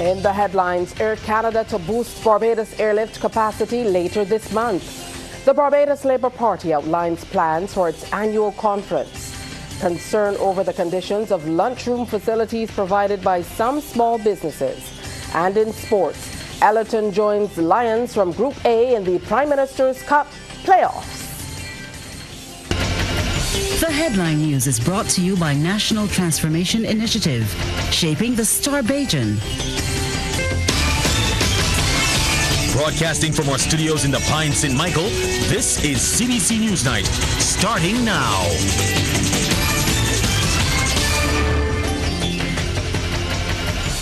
In the headlines, Air Canada to boost Barbados airlift capacity later this month. The Barbados Labour Party outlines plans for its annual conference. Concern over the conditions of lunchroom facilities provided by some small businesses. And in sports, Ellerton joins Lions from Group A in the Prime Minister's Cup playoffs. The headline news is brought to you by National Transformation Initiative, shaping the Starbajan. Broadcasting from our studios in the Pine St. Michael, this is CBC NewsNight, starting now.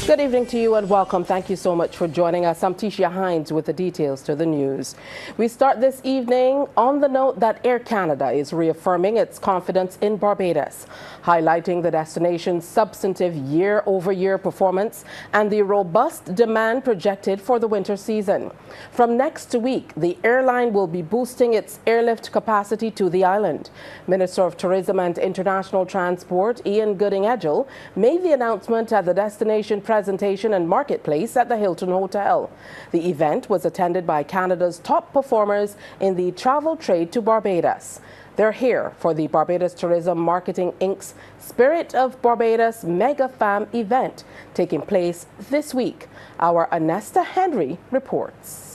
Good evening to you and welcome. Thank you so much for joining us. I'm Tisha Hines with the details to the news. We start this evening on the note that Air Canada is reaffirming its confidence in Barbados, highlighting the destination's substantive year-over-year performance and the robust demand projected for the winter season. From next week, the airline will be boosting its airlift capacity to the island. Minister of Tourism and International Transport, Ian Gooding-Edgell, made the announcement at the destination presentation and marketplace at the Hilton Hotel. The event was attended by Canada's top performers in the travel trade to Barbados. They're here for the Barbados Tourism Marketing Inc.'s Spirit of Barbados Mega Fam event taking place this week. Our Anesta Henry reports.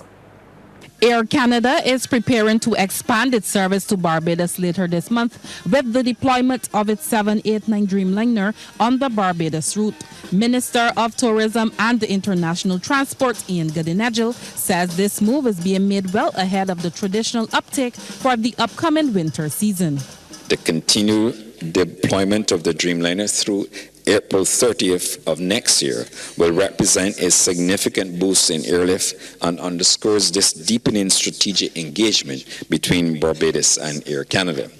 Air Canada is preparing to expand its service to Barbados later this month with the deployment of its 789 Dreamliner on the Barbados route. Minister of Tourism and International Transport, Ian Gooding-Edgell, says this move is being made well ahead of the traditional uptake for the upcoming winter season. The continued deployment of the Dreamliner through April 30th of next year will represent a significant boost in airlift and underscores this deepening strategic engagement between Barbados and Air Canada.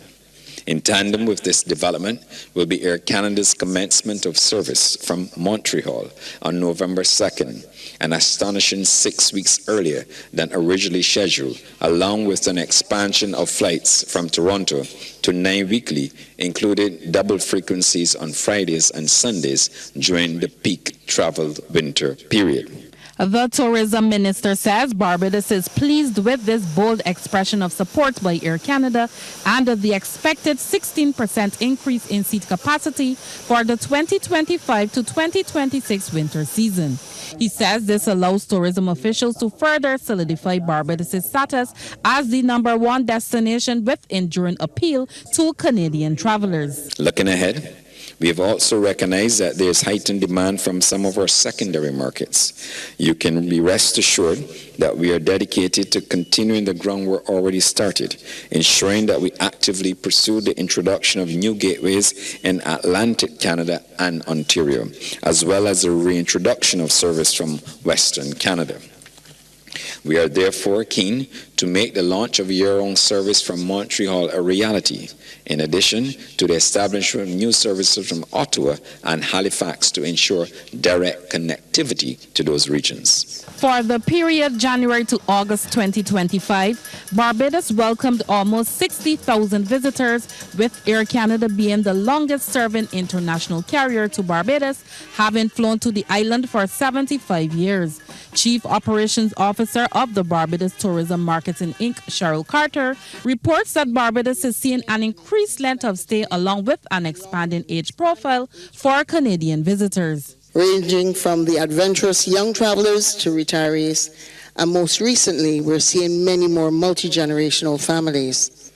In tandem with this development will be Air Canada's commencement of service from Montreal on November 2nd, an astonishing 6 weeks earlier than originally scheduled, along with an expansion of flights from Toronto to 9 weekly, including double frequencies on Fridays and Sundays during the peak travel winter period. The tourism minister says Barbados is pleased with this bold expression of support by Air Canada and the expected 16% increase in seat capacity for the 2025 to 2026 winter season. He says this allows tourism officials to further solidify Barbados' status as the #1 destination with enduring appeal to Canadian travelers. Looking ahead, we have also recognized that there is heightened demand from some of our secondary markets. You can be rest assured that we are dedicated to continuing the groundwork already started, ensuring that we actively pursue the introduction of new gateways in Atlantic Canada and Ontario, as well as the reintroduction of service from Western Canada. We are therefore keen to make the launch of year-round service from Montreal a reality, in addition to the establishment of new services from Ottawa and Halifax to ensure direct connectivity to those regions. For the period January to August 2025, Barbados welcomed almost 60,000 visitors, with Air Canada being the longest-serving international carrier to Barbados, having flown to the island for 75 years. Chief Operations Officer of the Barbados Tourism Marketing Inc., Cheryl Carter, reports that Barbados is seeing an increased length of stay along with an expanding age profile for Canadian visitors. Ranging from the adventurous young travelers to retirees, and most recently, we're seeing many more multi-generational families.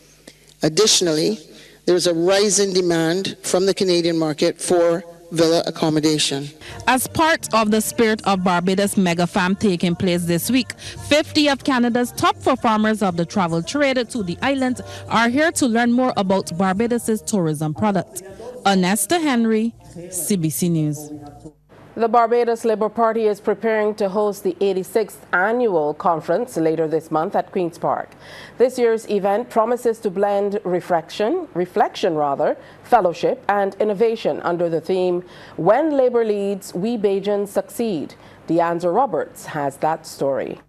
Additionally, there's a rising demand from the Canadian market for villa accommodation. As part of the Spirit of Barbados Mega Fam taking place this week, 50 of Canada's top performers of the travel trade to the island are here to learn more about Barbados' tourism product. Anesta Henry, CBC News. The Barbados Labour Party is preparing to host the 86th annual conference later this month at Queen's Park. This year's event promises to blend reflection, fellowship and innovation under the theme, When Labour Leads, We Bajans Succeed. Deanza Roberts has that story.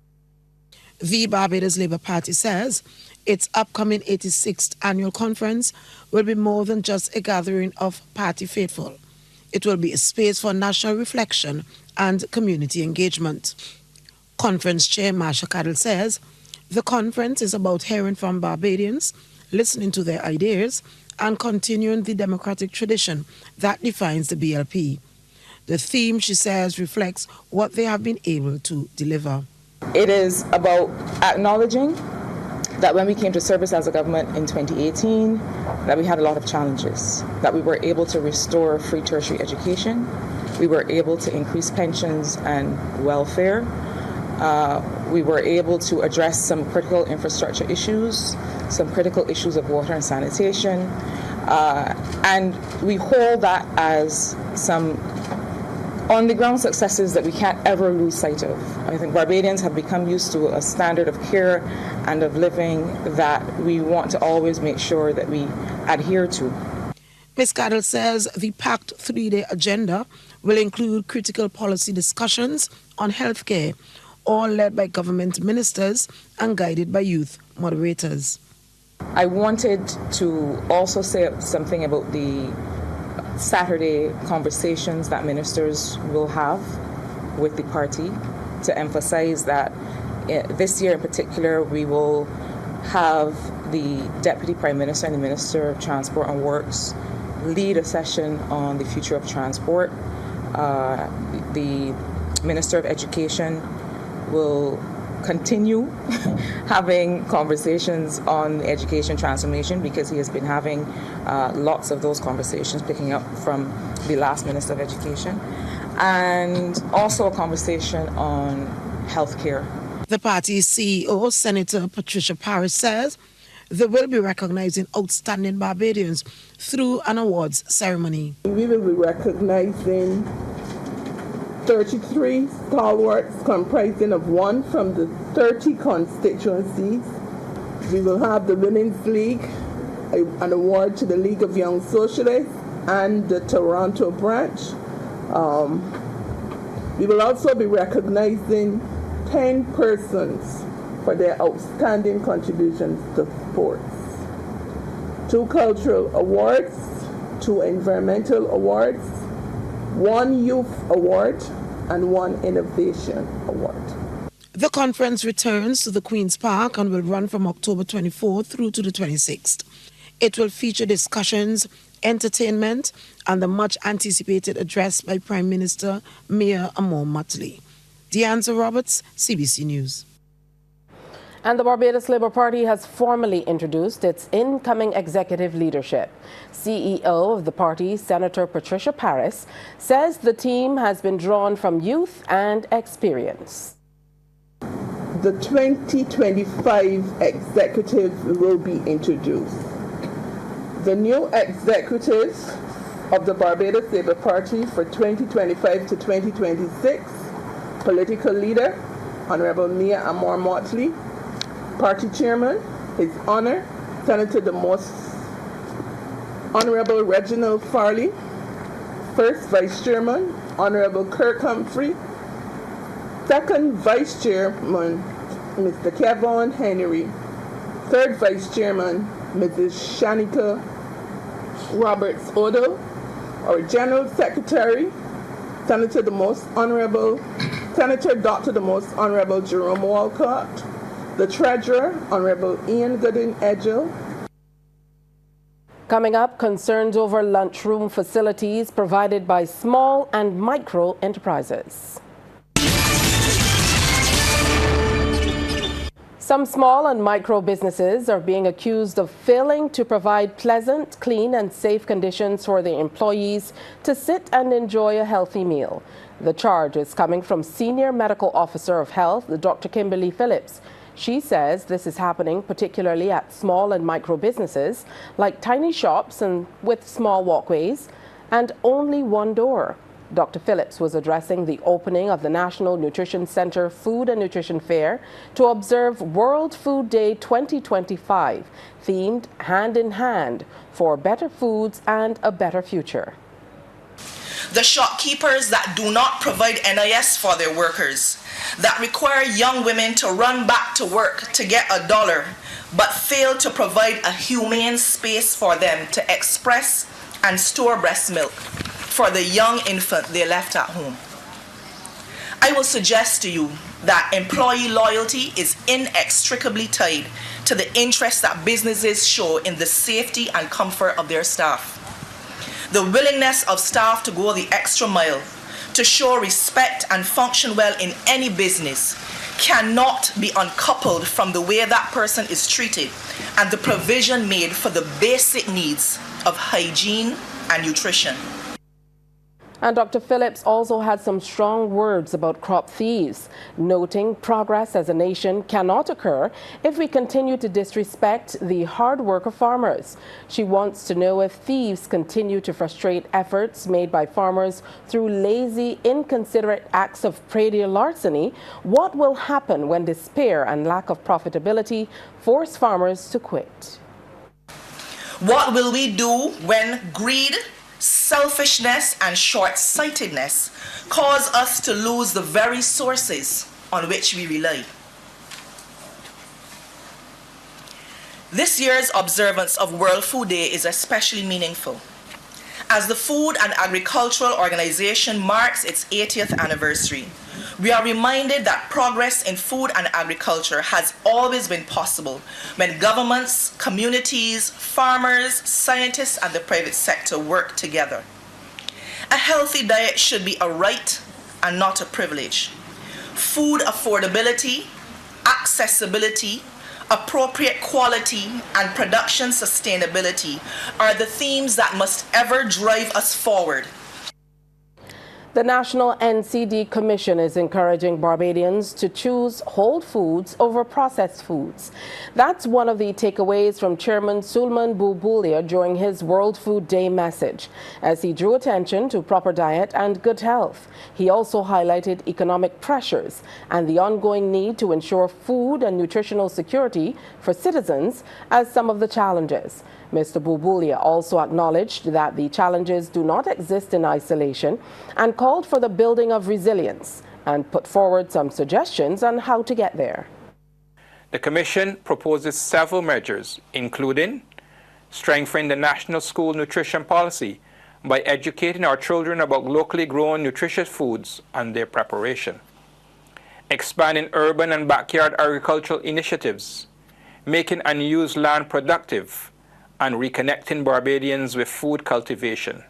The Barbados Labour Party says its upcoming 86th annual conference will be more than just a gathering of party faithful. it will be a space for national reflection and community engagement. Conference Chair Marsha Caddell says the conference is about hearing from Barbadians, listening to their ideas, and continuing the democratic tradition that defines the BLP. The theme, she says, reflects what they have been able to deliver. It is about acknowledging that when we came to service as a government in 2018, that we had a lot of challenges, that we were able to restore free tertiary education, we were able to increase pensions and welfare, we were able to address some critical infrastructure issues, some critical issues of water and sanitation, and we hold that as some on-the-ground successes that we can't ever lose sight of. I think Barbadians have become used to a standard of care and of living that we want to always make sure that we adhere to. Ms. Caddell says the packed three-day agenda will include critical policy discussions on healthcare, all led by government ministers and guided by youth moderators. I wanted to also say something about the Saturday conversations that ministers will have with the party, to emphasize that this year in particular we will have the Deputy Prime Minister and the Minister of Transport and Works lead a session on the future of transport. The Minister of Education will continue having conversations on education transformation, because he has been having lots of those conversations, picking up from the last Minister of Education, and also a conversation on healthcare. The party's CEO, Senator Patricia Parris, says they will be recognizing outstanding Barbadians through an awards ceremony. We will be recognizing 33 stalwarts comprising of one from the 30 constituencies. We will have the Women's League, an award to the League of Young Socialists and the Toronto branch. We will also be recognizing 10 persons for their outstanding contributions to sports. 2 cultural awards, 2 environmental awards, 1 youth award, and 1 innovation award. The conference returns to the Queen's Park and will run from October 24th through to the 26th. It will feature discussions, entertainment, and the much-anticipated address by Prime Minister Mia Amor-Motley. Deanza Roberts, CBC News. And the Barbados Labour Party has formally introduced its incoming executive leadership. CEO of the party, Senator Patricia Parris, says the team has been drawn from youth and experience. The 2025 executive will be introduced. The new executive of the Barbados Labour Party for 2025 to 2026, political leader, Honorable Mia Amor-Motley. Party Chairman, His Honor, Senator the Most Honorable Reginald Farley. First Vice Chairman, Honorable Kirk Humphrey. Second Vice Chairman, Mr. Kevon Henry. Third Vice Chairman, Mrs. Shanika Roberts-Odo. Our General Secretary, Senator Dr. the Most Honorable Jerome Walcott. The Treasurer, Honorable Ian Goodin-Edgell. Coming up, concerns over lunchroom facilities provided by small and micro enterprises. Some small and micro businesses are being accused of failing to provide pleasant, clean and safe conditions for their employees to sit and enjoy a healthy meal. The charge is coming from Senior Medical Officer of Health, Dr. Kimberly Phillips. She says this is happening particularly at small and micro businesses like tiny shops and with small walkways and only one door. Dr. Phillips was addressing the opening of the National Nutrition Center Food and Nutrition Fair to observe World Food Day 2025, themed Hand in Hand for Better Foods and a Better Future. The shopkeepers that do not provide NIS for their workers, that require young women to run back to work to get $1, but fail to provide a humane space for them to express and store breast milk. for the young infant they left at home. I will suggest to you that employee loyalty is inextricably tied to the interest that businesses show in the safety and comfort of their staff. The willingness of staff to go the extra mile, to show respect and function well in any business, cannot be uncoupled from the way that person is treated and the provision made for the basic needs of hygiene and nutrition. And Dr. Phillips also had some strong words about crop thieves, noting progress as a nation cannot occur if we continue to disrespect the hard work of farmers. She wants to know if thieves continue to frustrate efforts made by farmers through lazy, inconsiderate acts of predial larceny, what will happen when despair and lack of profitability force farmers to quit? What will we do when greed, selfishness and short-sightedness cause us to lose the very sources on which we rely? This year's observance of World Food Day is especially meaningful, as the Food and Agricultural Organization marks its 80th anniversary. We are reminded that progress in food and agriculture has always been possible when governments, communities, farmers, scientists, and the private sector work together. A healthy diet should be a right and not a privilege. Food affordability, accessibility, appropriate quality, and production sustainability are the themes that must ever drive us forward. The National NCD Commission is encouraging Barbadians to choose whole foods over processed foods. That's one of the takeaways from Chairman Sulman Bubulia during his World Food Day message, as he drew attention to proper diet and good health. He also highlighted economic pressures and the ongoing need to ensure food and nutritional security for citizens as some of the challenges. Mr. Bubulia also acknowledged that the challenges do not exist in isolation and called for the building of resilience and put forward some suggestions on how to get there. The Commission proposes several measures, including strengthening the national school nutrition policy by educating our children about locally grown nutritious foods and their preparation, expanding urban and backyard agricultural initiatives, making unused land productive, and reconnecting Barbadians with food cultivation,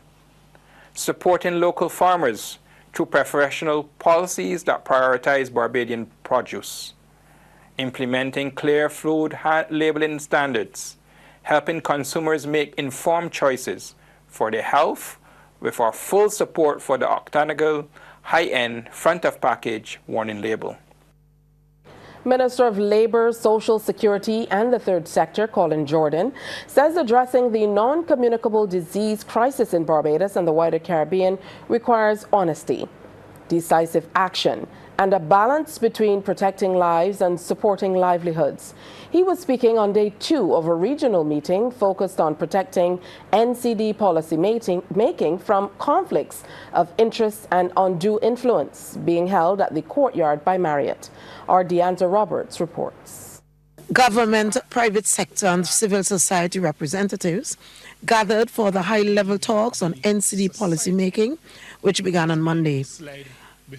supporting local farmers through professional policies that prioritize Barbadian produce, implementing clear food labeling standards, helping consumers make informed choices for their health with our full support for the octagonal, high-end, front-of-package warning label. Minister of Labour, Social Security and the Third Sector, Colin Jordan, says addressing the non-communicable disease crisis in Barbados and the wider Caribbean requires honesty, decisive action, and a balance between protecting lives and supporting livelihoods. He was speaking on day 2 of a regional meeting focused on protecting NCD policy making from conflicts of interest and undue influence, being held at the Courtyard by Marriott. Our Deandra Roberts reports. Government, private sector and civil society representatives gathered for the high-level talks on NCD policy making, which began on Monday.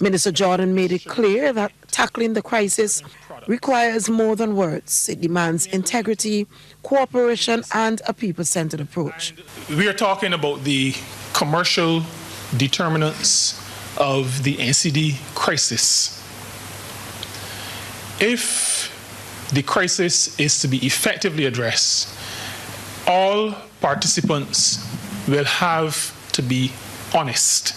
Minister Jordan made it clear that tackling the crisis requires more than words. It demands integrity, cooperation, and a people-centered approach. We are talking about the commercial determinants of the NCD crisis. If the crisis is to be effectively addressed, all participants will have to be honest.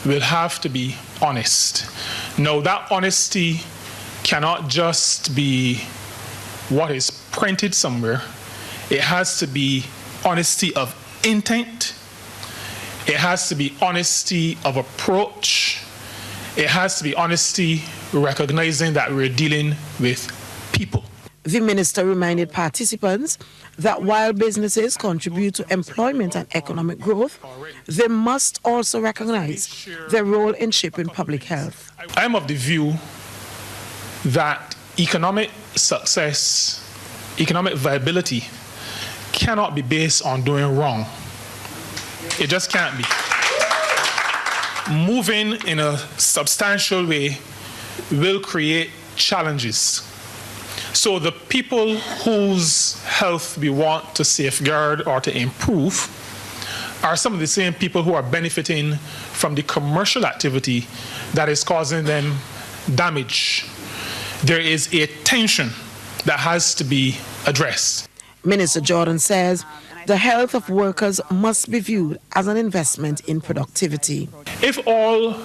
Will have to be honest. Now, that honesty cannot just be what is printed somewhere. It has to be honesty of intent. It has to be honesty of approach. It has to be honesty recognizing that we're dealing with people. The minister reminded participants that while businesses contribute to employment and economic growth, they must also recognize their role in shaping public health. I am of the view that economic success, economic viability cannot be based on doing wrong. It just can't be. Moving in a substantial way will create challenges. So the people whose health we want to safeguard or to improve are some of the same people who are benefiting from the commercial activity that is causing them damage. There is a tension that has to be addressed. Minister Jordan says the health of workers must be viewed as an investment in productivity. If all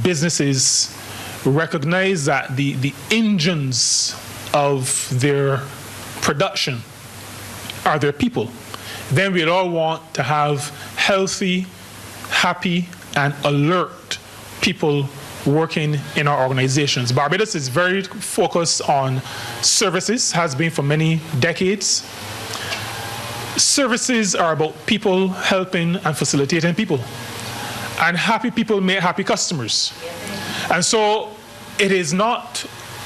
businesses recognize that the engines of their production are their people, then we'll all want to have healthy, happy, and alert people working in our organizations. Barbados is very focused on services, has been for many decades. Services are about people helping and facilitating people. And happy people make happy customers. And so it is not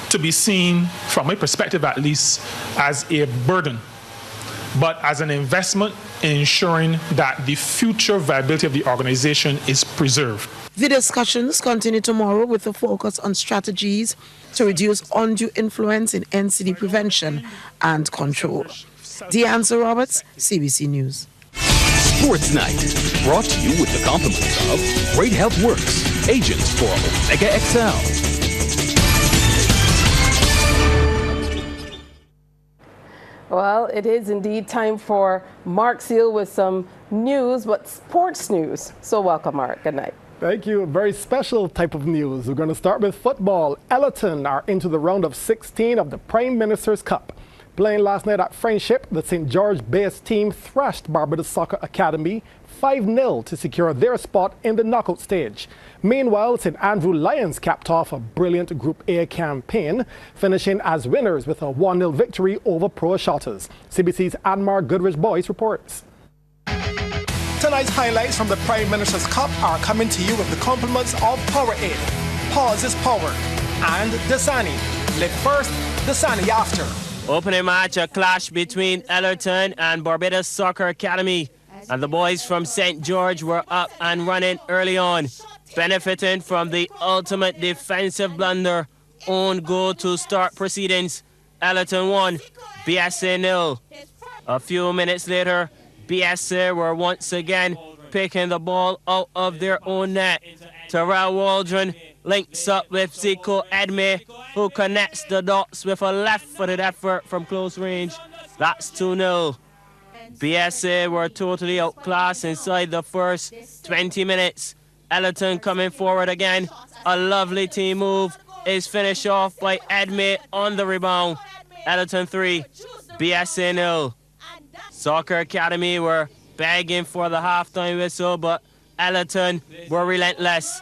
to be seen, from my perspective at least, as a burden, but as an investment in ensuring that the future viability of the organization is preserved. The discussions continue tomorrow with a focus on strategies to reduce undue influence in NCD prevention and control. Deanza Roberts, CBC News. Sports Night, brought to you with the compliments of Great Health Works, agents for Omega XL. Well, it is indeed time for Mark Seal with some news, but sports news. So welcome, Mark. Good night. Thank you. A very special type of news. We're going to start with football. Ellerton are into the round of 16 of the Prime Minister's Cup. Playing last night at Friendship, the St. George-based team thrashed Barbados Soccer Academy 5-0 to secure their spot in the knockout stage. Meanwhile, St. Andrew Lions capped off a brilliant Group A campaign, finishing as winners with a 1-0 victory over Pro Shotters. CBC's Anmar Goodrich-Boyce reports. Tonight's highlights from the Prime Minister's Cup are coming to you with the compliments of Powerade, Pause is Power, and Dasani. Live first, Dasani after. Opening match, a clash between Ellerton and Barbados Soccer Academy. And the boys from St. George were up and running early on, benefiting from the ultimate defensive blunder, own goal to start proceedings. Ellerton 1, BSA 0. A few minutes later, BSA were once again picking the ball out of their own net. Terrell Waldron links up with Zico Edme, who connects the dots with a left-footed effort from close range. That's 2-0. BSA were totally outclassed inside the first 20 minutes. Ellerton coming forward again. A lovely team move is finished off by Edme on the rebound. Ellerton 3, BSA 0. Soccer Academy were begging for the halftime whistle, but Ellerton were relentless.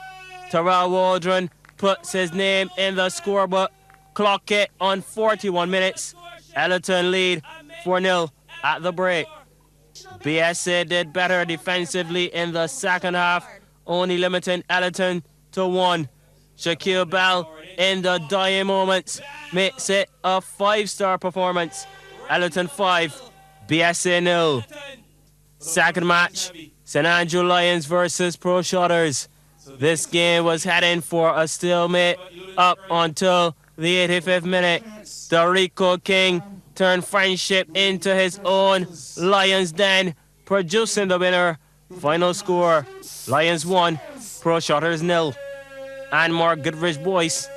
Terrell Waldron puts his name in the scorebook. Clock it on 41 minutes. Ellerton lead 4-0 at the break. BSA did better defensively in the second half, only limiting Ellerton to 1. Shaquille Bell in the dying moments makes it a 5-star performance. Ellerton 5, BSA 0. Second match, St. Andrew Lions versus Pro Shotters. This game was heading for a stalemate up until the 85th minute. The Rico King turned Friendship into his own Lions den, producing the winner. Final score, Lions 1, Pro Shotters 0. And Mark Goodrich-Boyce,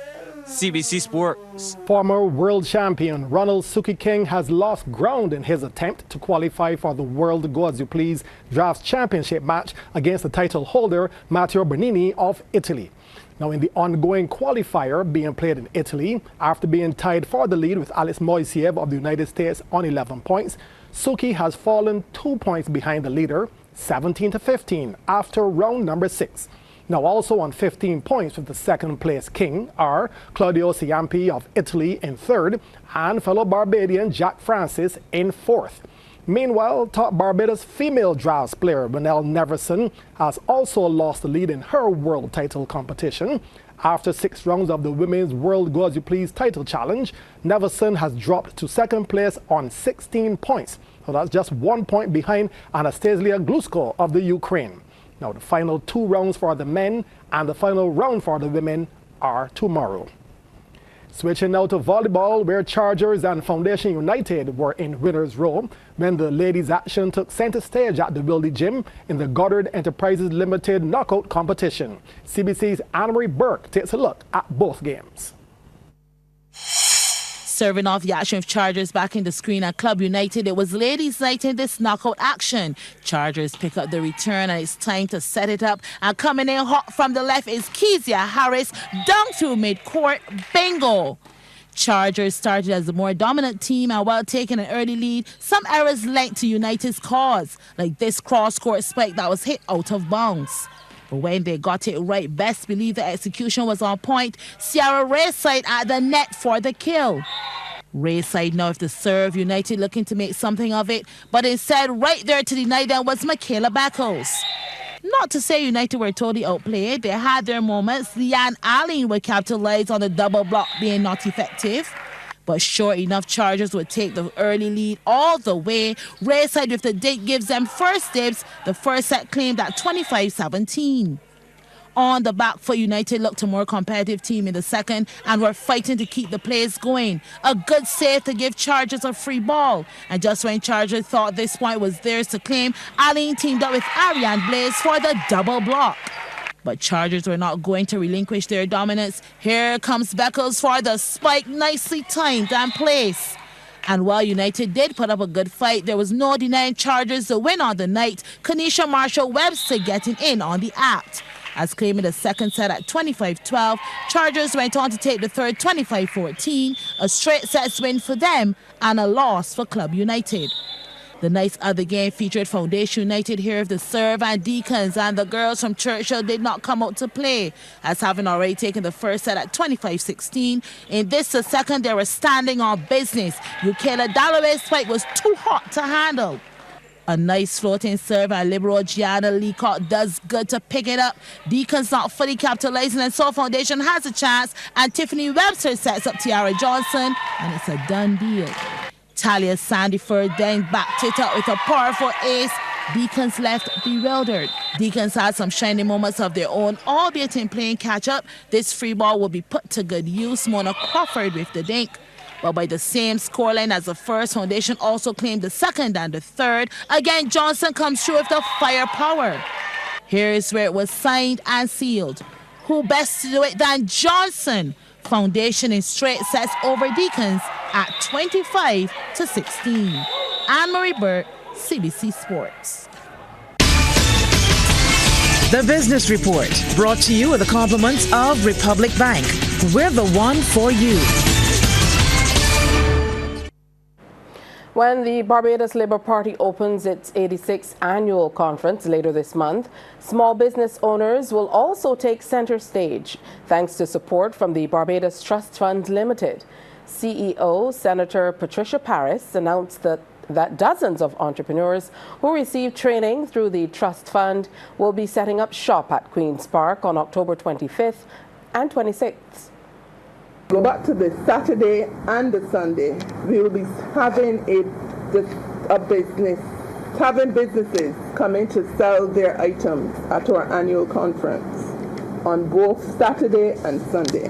CBC Sports. Former world champion Ronald Suki King has lost ground in his attempt to qualify for the World Go As You Please Drafts Championship match against the title holder Matteo Bernini of Italy. Now, in the ongoing qualifier being played in Italy, after being tied for the lead with Alex Moisiev of the United States on 11 points, Suki has fallen 2 points behind the leader, 17-15, after round number 6. Now, also on 15 points with the second place king are Claudio Ciampi of Italy in third and fellow Barbadian Jack Francis in fourth. Meanwhile, top Barbados female drafts player Benelle Neverson has also lost the lead in her world title competition. After 6 rounds of the Women's World Go As You Please title challenge, Neverson has dropped to second place on 16 points, So that's just 1 point behind Anastasia Glusko of the Ukraine. Now, the final 2 rounds for the men and the final round for the women are tomorrow. Switching now to volleyball, where Chargers and Foundation United were in winner's row when the ladies' action took center stage at the Wildy Gym in the Goddard Enterprises Limited knockout competition. CBC's Anne-Marie Burke takes a look at both games. Serving off the action of Chargers back in the screen at Club United, it was ladies' night in this knockout action. Chargers pick up the return and it's time to set it up. And coming in hot from the left is Kezia Harris, down through mid-court, bingo. Chargers started as the more dominant team, and while taking an early lead, some errors lent to United's cause, like this cross-court spike that was hit out of bounds. But when they got it right, best believe the execution was on point. Sierra Rayside at the net for the kill. Rayside now with the serve, United looking to make something of it, but instead right there to deny them was Michaela Beckles. Not to say United were totally outplayed, they had their moments. Leanne Allen would capitalize on the double block being not effective. But sure enough, Chargers would take the early lead all the way. Rayside with the dink gives them first dibs. The first set claimed at 25-17. On the back foot, United looked a more competitive team in the second and were fighting to keep the plays going. A good save to give Chargers a free ball. And just when Chargers thought this point was theirs to claim, Aline teamed up with Ariane Blaze for the double block. But Chargers were not going to relinquish their dominance. Here comes Beckles for the spike, nicely timed and placed. And while United did put up a good fight, there was no denying Chargers the win on the night. Kanisha Marshall-Webster getting in on the act. As claiming the second set at 25-12, Chargers went on to take the third 25-14, a straight sets win for them and a loss for Club United. The night's other game featured Foundation United here with the serve and Deacons, and the girls from Churchill did not come out to play, as having already taken the first set at 25-16. In this, the second, they were standing on business. Ukela Dalloway's spike was too hot to handle. A nice floating serve, and libero Gianna Leacock does good to pick it up. Deacons not fully capitalizing, and so Foundation has a chance, and Tiffany Webster sets up Tiara Johnson, and it's a done deal. Talia Sandyford then backed it up with a powerful ace. Deacons left bewildered. Deacons had some shining moments of their own, albeit in playing catch-up. This free ball will be put to good use. Mona Crawford with the dink. But by the same scoreline as the first, Foundation also claimed the second and the third. Again, Johnson comes through with the firepower. Here is where it was signed and sealed. Who best to do it than Johnson? Foundation in straight sets over Deacons at 25-16. Anne-Marie Burke, CBC Sports. The Business Report, brought to you with the compliments of Republic Bank. We're the one for you. When the Barbados Labour Party opens its 86th annual conference later this month, small business owners will also take center stage, thanks to support from the Barbados Trust Fund Limited. CEO Senator Patricia Parris announced that dozens of entrepreneurs who receive training through the Trust Fund will be setting up shop at Queen's Park on October 25th and 26th. Go back to the Saturday and the Sunday. We will be having businesses coming to sell their items at our annual conference on both Saturday and Sunday.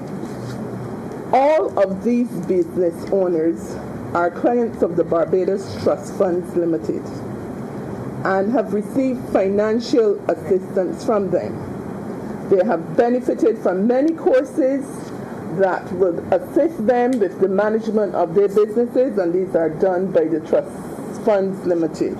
All of these business owners are clients of the Barbados Trust Funds Limited and have received financial assistance from them. They have benefited from many courses that will assist them with the management of their businesses, and these are done by the Trust Funds Limited.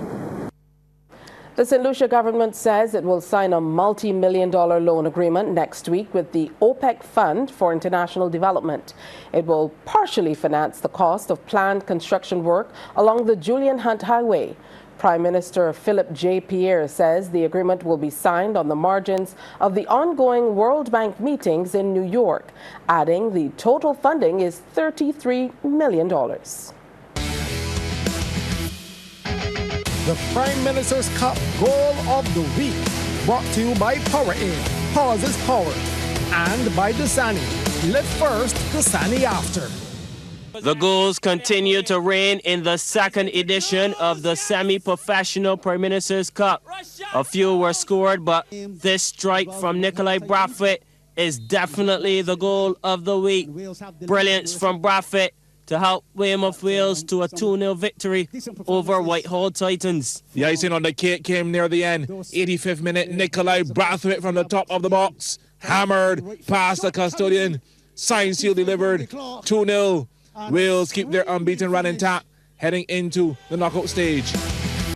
The St. Lucia government says it will sign a multi-million-dollar loan agreement next week with the OPEC Fund for International Development. It will partially finance the cost of planned construction work along the Julian Hunt Highway. Prime Minister Philip J. Pierre says the agreement will be signed on the margins of the ongoing World Bank meetings in New York, adding the total funding is $33 million. The Prime Minister's Cup Goal of the Week, brought to you by Powerade, Pause is Power, and by Dasani. Live first, Dasani after. The goals continue to reign in the second edition of the semi-professional Prime Minister's Cup. A few were scored, but this strike from Nikolai Brathwaite is definitely the goal of the week. Brilliance from Brathwaite to help Weymouth Wales to a 2-0 victory over Whitehall Titans. The icing on the cake came near the end. 85th minute, Nikolai Brathwaite from the top of the box. Hammered past the custodian. Sign seal delivered. 2-0. Wales keep their unbeaten run intact, heading into the knockout stage.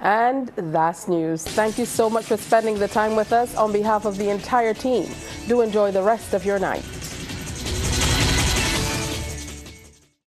And that's news. Thank you so much for spending the time with us. On behalf of the entire team, do enjoy the rest of your night.